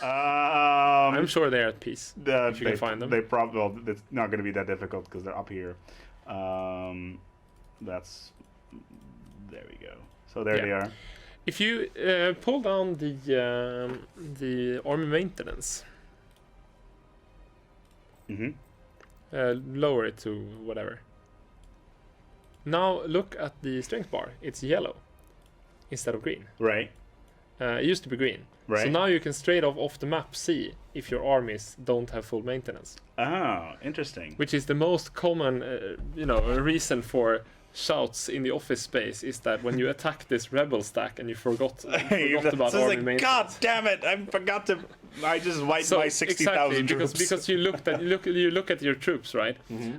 I'm sure they're at peace. If you can find them. They probably, well, it's not going to be that difficult because they're up here. There we go. So there they are. If you pull down the army maintenance, lower it to whatever. Now look at the strength bar. It's yellow instead of green. Right. It used to be green. Right. So now you can straight off the map see if your armies don't have full maintenance. Oh, interesting. Which is the most common, reason for shouts in the office space is that when you attack this rebel stack and you forgot about army maintenance. God damn it! I just wiped my 60,000 troops. Because you look at your troops, right?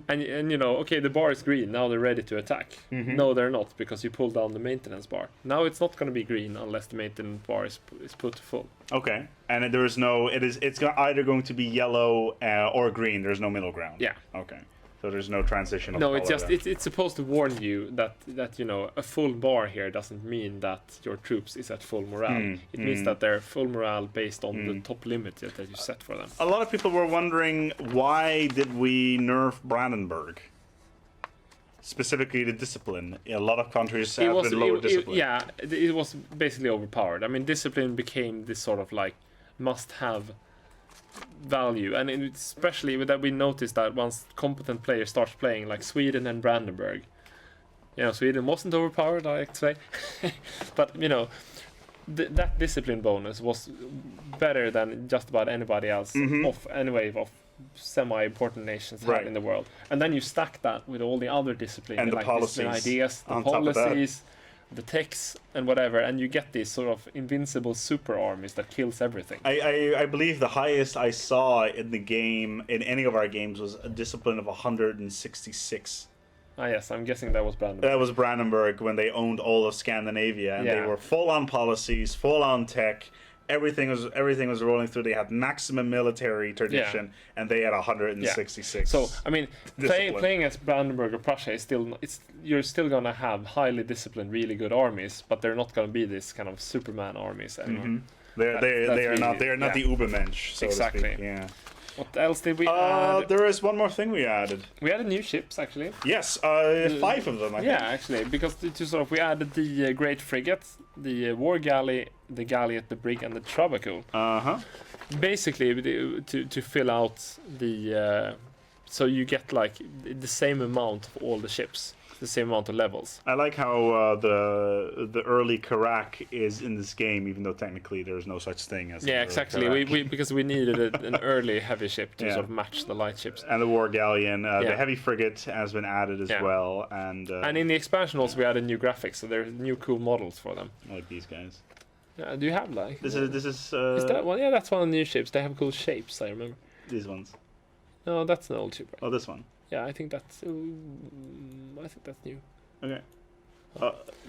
And okay, the bar is green. Now they're ready to attack. No, they're not, because you pulled down the maintenance bar. Now it's not going to be green unless the maintenance bar is put to full. Okay, and there is no. It's either going to be yellow or green. There's no middle ground. Yeah. Okay. So there's no transition. No, it's just it's supposed to warn you that a full bar here doesn't mean that your troops is at full morale. It means that they're full morale based on the top limit that you set for them. A lot of people were wondering, why did we nerf Brandenburg? Specifically the discipline. A lot of countries have been lower discipline. It was basically overpowered. I mean, discipline became this sort of like must-have value, and especially with that we noticed that once competent players starts playing, like Sweden and Brandenburg, Sweden wasn't overpowered, I like to say, but that discipline bonus was better than just about anybody else of semi-important nations had in the world. And then you stack that with all the other discipline, and the like policies, discipline ideas, the policies, the techs and whatever, and you get these sort of invincible super armies that kills everything. I believe the highest I saw in the game, in any of our games, was a discipline of 166. Ah yes, I'm guessing that was Brandenburg. That was Brandenburg when they owned all of Scandinavia, and they were full on policies, full on tech. Everything was rolling through. They had maximum military tradition, and they had 166. So I mean, playing as Brandenburg or Prussia is you're still gonna have highly disciplined, really good armies, but they're not gonna be this kind of Superman armies anymore. They are not the Ubermensch. So exactly. To speak. Yeah. What else did we add? There is one more thing we added. We added new ships, actually. Yes, 5 of them, I think. Yeah, actually, because we added the Great Frigate, the War Galley, the Galliot, the Brig, and the Trabucle. Basically, to fill out the... so you get, like, the same amount of all the ships. The same amount of levels. I like how the early Karak is in this game, even though technically there's no such thing as exactly. Because we needed an early heavy ship to sort of match the light ships. And the War Galleon, the heavy frigate has been added as well, and in the expansion also we added new graphics, so there are new cool models for them. Like these guys. Do you have like? This is. Is that one? Yeah, that's one of the new ships. They have cool shapes. I remember. These ones. No, that's an old ship. Right? Oh, this one. Yeah, I think that's new. Okay.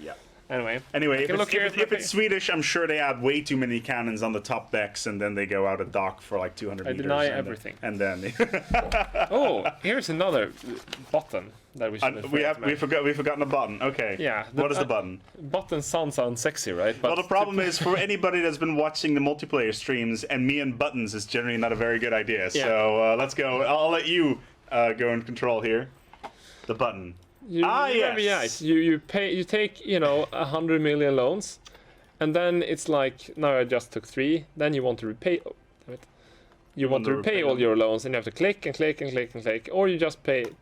Yeah. Anyway, if it's Swedish, I'm sure they add way too many cannons on the top decks, and then they go out of dock for like 200 meters. I deny everything. And then. Oh, here's another button that we should. We've forgotten a button. Okay. Yeah. What is the button? Button sounds sexy, right? But well, the problem is for anybody that's been watching the multiplayer streams, and me and buttons is generally not a very good idea. Yeah. So let's go. I'll let you. Go in control here. The button. Yes. You take 100 million loans, and then it's like now I just took 3. Then you want to repay. Oh, damn it. You want to repay all your loans, and you have to click and click and click and click, or you just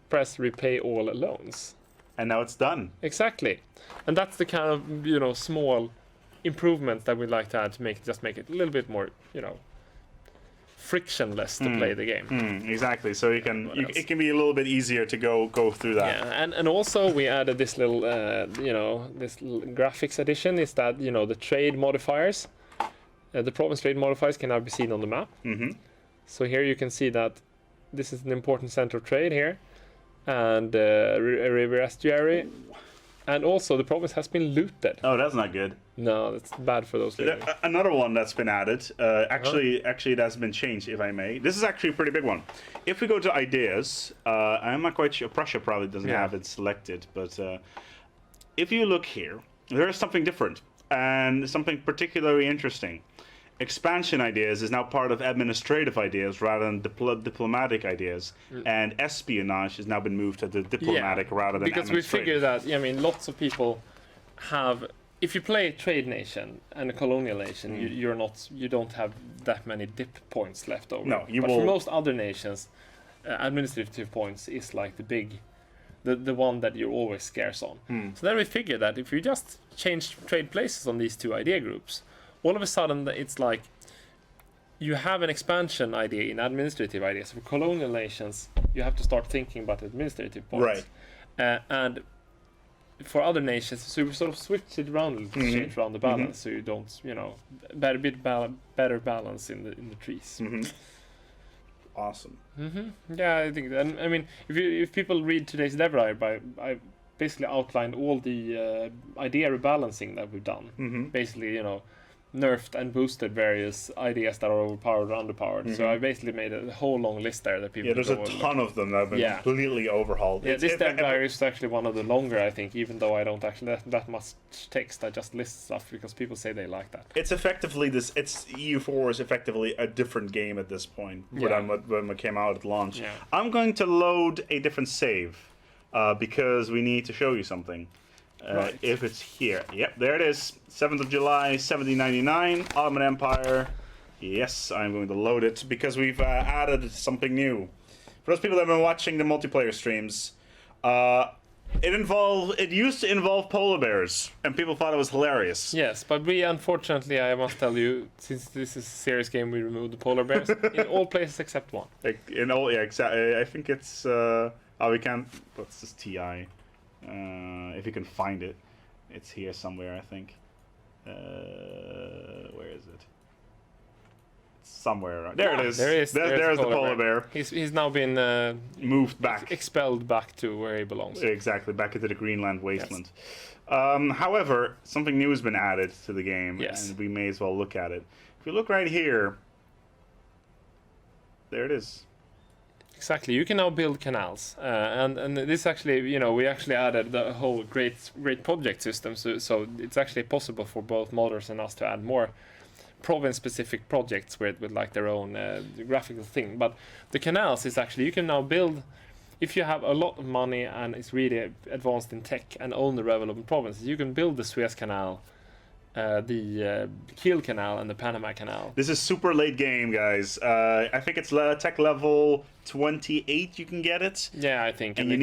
press repay all loans. And now it's done. Exactly, and that's the kind of small improvements that we'd like to add to make it a little bit more frictionless to play the game. Exactly. So it can be a little bit easier to go through that. Yeah, and also we added this little this little graphics addition is that the trade modifiers, the province trade modifiers can now be seen on the map. So here you can see that this is an important center of trade here, and a river estuary. And also, the province has been looted. Oh, that's not good. No, that's bad for those looting. Another one that's been added, actually that's been changed, if I may. This is actually a pretty big one. If we go to ideas, I'm not quite sure. Prussia probably doesn't have it selected, but if you look here, there is something different and something particularly interesting. expansion ideas is now part of administrative ideas rather than diplomatic ideas, and espionage has now been moved to the diplomatic rather than because we administrative. figure that I mean lots of people have. If you play a trade nation and a colonial nation, you don't have that many dip points left over. No, you but will. For most other nations, administrative points is like the one that you're always scarce on. So then we figure that if you just change trade places on these two idea groups, all of a sudden it's like you have an expansion idea in administrative ideas. For colonial nations, you have to start thinking about administrative points. Right. And for other nations, so we sort of switch it around a little, change around the balance, so you don't, better balance in the trees. Awesome. Yeah, I think, and I mean, if people read today's dev dive, I basically outlined all the idea rebalancing that we've done. Basically, nerfed and boosted various ideas that are overpowered or underpowered. So I basically made a whole long list there that people. Yeah, there's a ton of them that have been completely overhauled. Yeah, this dev diary is actually one of the longer, I think, even though I don't actually that much text. I just list stuff because people say they like that. It's effectively this. It's EU4 is effectively a different game at this point. When it came out at launch, I'm going to load a different save because we need to show you something. Right. If it's here. Yep, there it is. 7th of July, 1799, Ottoman Empire. Yes, I'm going to load it because we've added something new. For those people that have been watching the multiplayer streams, it used to involve polar bears, and people thought it was hilarious. Yes, but we unfortunately, I must tell you, since this is a serious game, we removed the polar bears in all places except one. Exactly. I think it's we can. What's this TI? If you can find it, it's here somewhere, I think. Where is it? It's somewhere around. There it is. There's the polar bear. He's now been moved back, expelled back to where he belongs. Exactly, back into the Greenland wasteland. Yes. However, something new has been added to the game, and we may as well look at it. If you look right here, there it is. Exactly, you can now build canals, and this actually, we actually added the whole great project system, so it's actually possible for both modders and us to add more province-specific projects with like their own graphical thing. But the canals is actually, you can now build, if you have a lot of money and it's really advanced in tech and own the relevant provinces, you can build the Suez Canal, the Kiel Canal and the Panama Canal. This is super late game, guys. I think it's tech level 28. You can get it. Yeah, I think. And you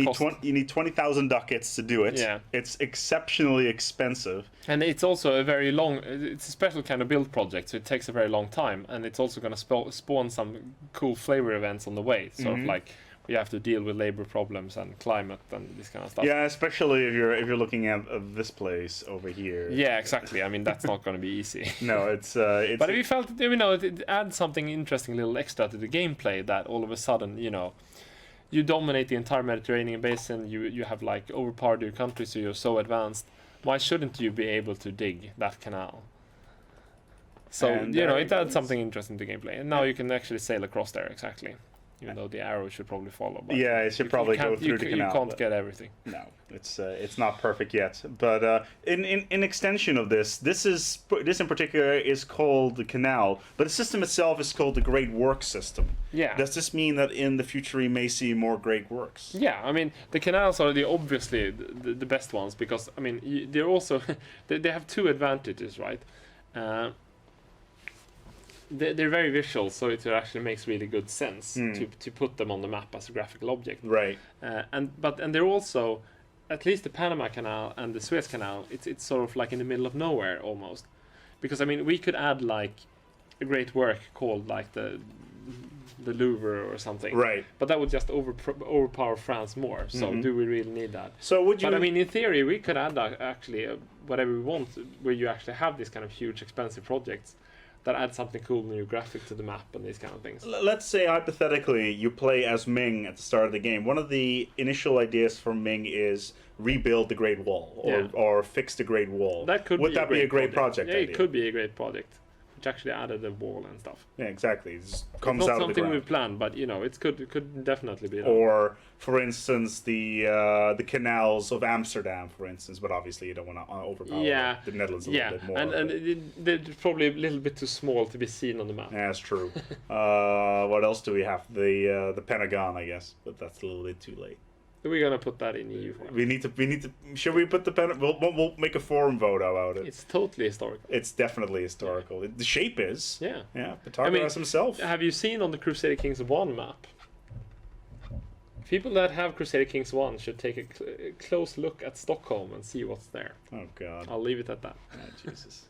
need 20,000 ducats to do it. Yeah, it's exceptionally expensive. And it's also a very long. It's a special kind of build project, so it takes a very long time, and it's also going to spawn some cool flavor events on the way. Sort of like. You have to deal with labor problems and climate and this kind of stuff. Yeah, especially if you're looking at this place over here. Yeah, exactly. I mean, that's not going to be easy. No, it's. But if you felt, it adds something interesting, little extra to the gameplay. That all of a sudden, you dominate the entire Mediterranean basin. You have like overpowered your country, so you're so advanced. Why shouldn't you be able to dig that canal? So it adds something interesting to the gameplay, and now you can actually sail across there. Exactly. Even though the arrow should probably follow. But yeah, it should probably go through the canal. You can't get everything. No, it's not perfect yet. But in extension of this in particular is called the canal, but the system itself is called the Great Works system. Yeah. Does this mean that in the future we may see more Great Works? Yeah, I mean the canals are obviously the best ones because I mean they're also they have two advantages, right? They're very visual, so it actually makes really good sense to put them on the map as a graphical object. Right. And they're also, at least the Panama Canal and the Suez Canal, it's sort of like in the middle of nowhere almost, because I mean we could add like a great work called like the Louvre or something. Right. But that would just overpower France more. So do we really need that? So would you? But I mean, in theory, we could add actually whatever we want, where you actually have these kind of huge, expensive projects that add something cool, new graphic to the map and these kind of things. Let's say hypothetically you play as Ming at the start of the game. One of the initial ideas for Ming is rebuild the Great Wall or fix the Great Wall. That could Would that be a great project? Yeah, idea? It could be a great project. which actually added a wall and stuff. Yeah, exactly. It It's comes not out of the something ground. we've planned, but it could definitely be done. Or, for instance, the canals of Amsterdam, for instance. But obviously, you don't want to overpower the Netherlands a little bit more. and they're probably a little bit too small to be seen on the map. Yeah, that's true. What else do we have? The Pentagon, I guess, but that's a little bit too late. We're gonna put that in EU form. We need to. Should we put the Pentagon? We'll make a forum vote about it. It's totally historical. It's definitely historical. The shape is. Yeah. Yeah. Pythagoras himself. Have you seen on the Crusader Kings 1 map? People that have Crusader Kings 1 should take a close look at Stockholm and see what's there. Oh God. I'll leave it at that. Oh, Jesus.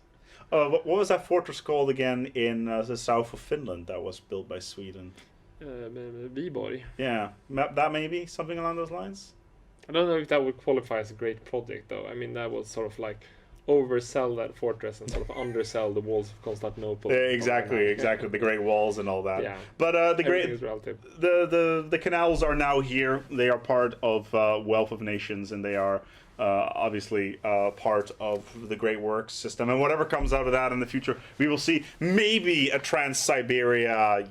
What was that fortress called again in the south of Finland that was built by Sweden? Viborg. Yeah, that maybe something along those lines. I don't know if that would qualify as a great project, though. I mean, that would sort of like oversell that fortress and sort of undersell the walls of Constantinople. Yeah, exactly. The Great Walls and all that. Yeah. But Everything is relative. the canals are now here. They are part of Wealth of Nations, and they are obviously part of the Great Works system. And whatever comes out of that in the future, we will see maybe a Trans-Siberia,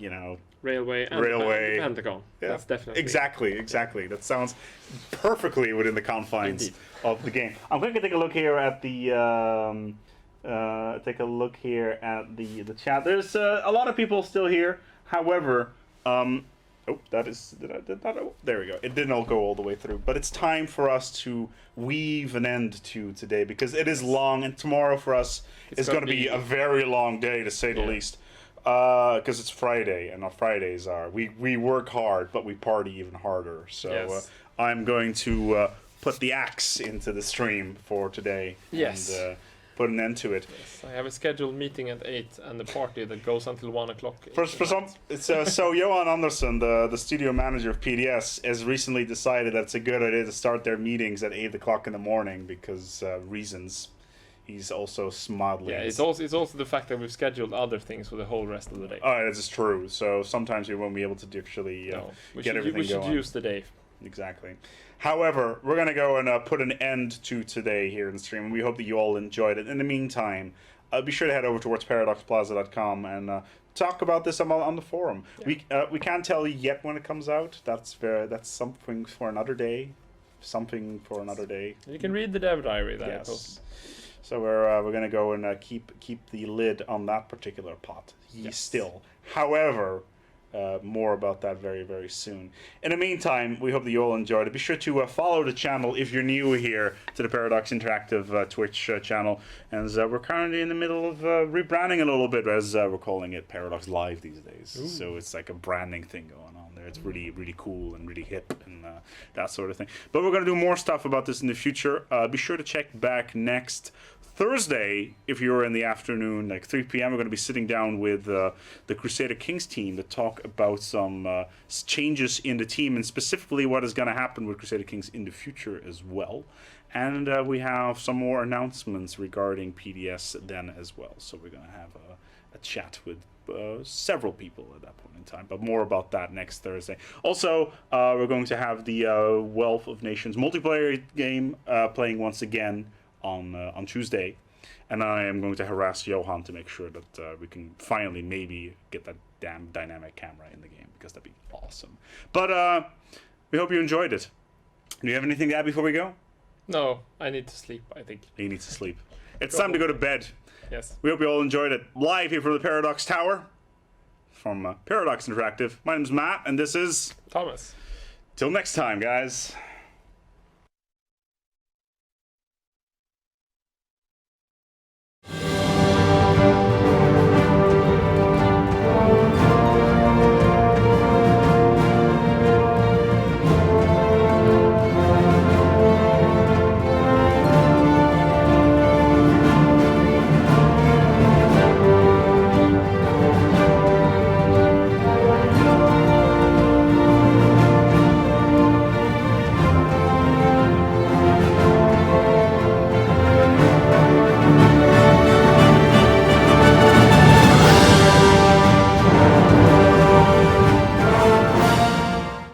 Railway and Railway. the Pentagon. Yeah. That's definitely Exactly. That sounds perfectly within the confines Indeed. of the game. I'm going to take a look here at the the chat. There's a lot of people still here. However, there we go. It didn't all go all the way through, but it's time for us to weave an end to today because it is long, and tomorrow for us is going to be a very long day, to say the least. Because it's Friday, and our Fridays are we work hard, but we party even harder. So Yes. I'm going to put the axe into the stream for today. Yes. And put an end to it. Yes, I have a scheduled meeting at 8 and the party that goes until 1 o'clock. For some, so Johan Andersson, the studio manager of PDS, has recently decided that it's a good idea to start their meetings at 8 o'clock in the morning because reasons. He's also smuggling. Yeah, it's also the fact that we've scheduled other things for the whole rest of the day. Oh, that is true. So sometimes we won't be able to actually get everything we should going. use the day. Exactly. However, we're going to go and put an end to today here in the stream, and we hope that you all enjoyed it. In the meantime, be sure to head over towards paradoxplaza.com and talk about this on the forum. Yeah. We can't tell you yet when it comes out. That's something for another day. Something for another day. You can read the dev diary that I posted. Yes. So we're going to go and keep the lid on that particular pot. Still. However, more about that very, very soon. In the meantime, we hope that you all enjoyed it. Be sure to follow the channel if you're new here to the Paradox Interactive Twitch channel. And we're currently in the middle of rebranding a little bit, as we're calling it Paradox Live these days. Ooh. So it's like a branding thing going on there. It's really, really cool and really hip and that sort of thing. But we're going to do more stuff about this in the future. Be sure to check back next Thursday, if you're in the afternoon, like 3 p.m., we're going to be sitting down with the Crusader Kings team to talk about some changes in the team and specifically what is going to happen with Crusader Kings in the future as well. And we have some more announcements regarding PDS then as well. So we're going to have a chat with several people at that point in time, but more about that next Thursday. Also, we're going to have the Wealth of Nations multiplayer game playing once again on Tuesday, and I am going to harass Johan to make sure that we can finally maybe get that damn dynamic camera in the game, because that'd be awesome. But we hope you enjoyed it. Do you have anything to add before we go? No, I need to sleep, I think. He needs to sleep. It's time to go to bed. Yes. We hope you all enjoyed it. Live here from the Paradox Tower from Paradox Interactive. My name's Matt, and this is Thomas. Till next time, guys.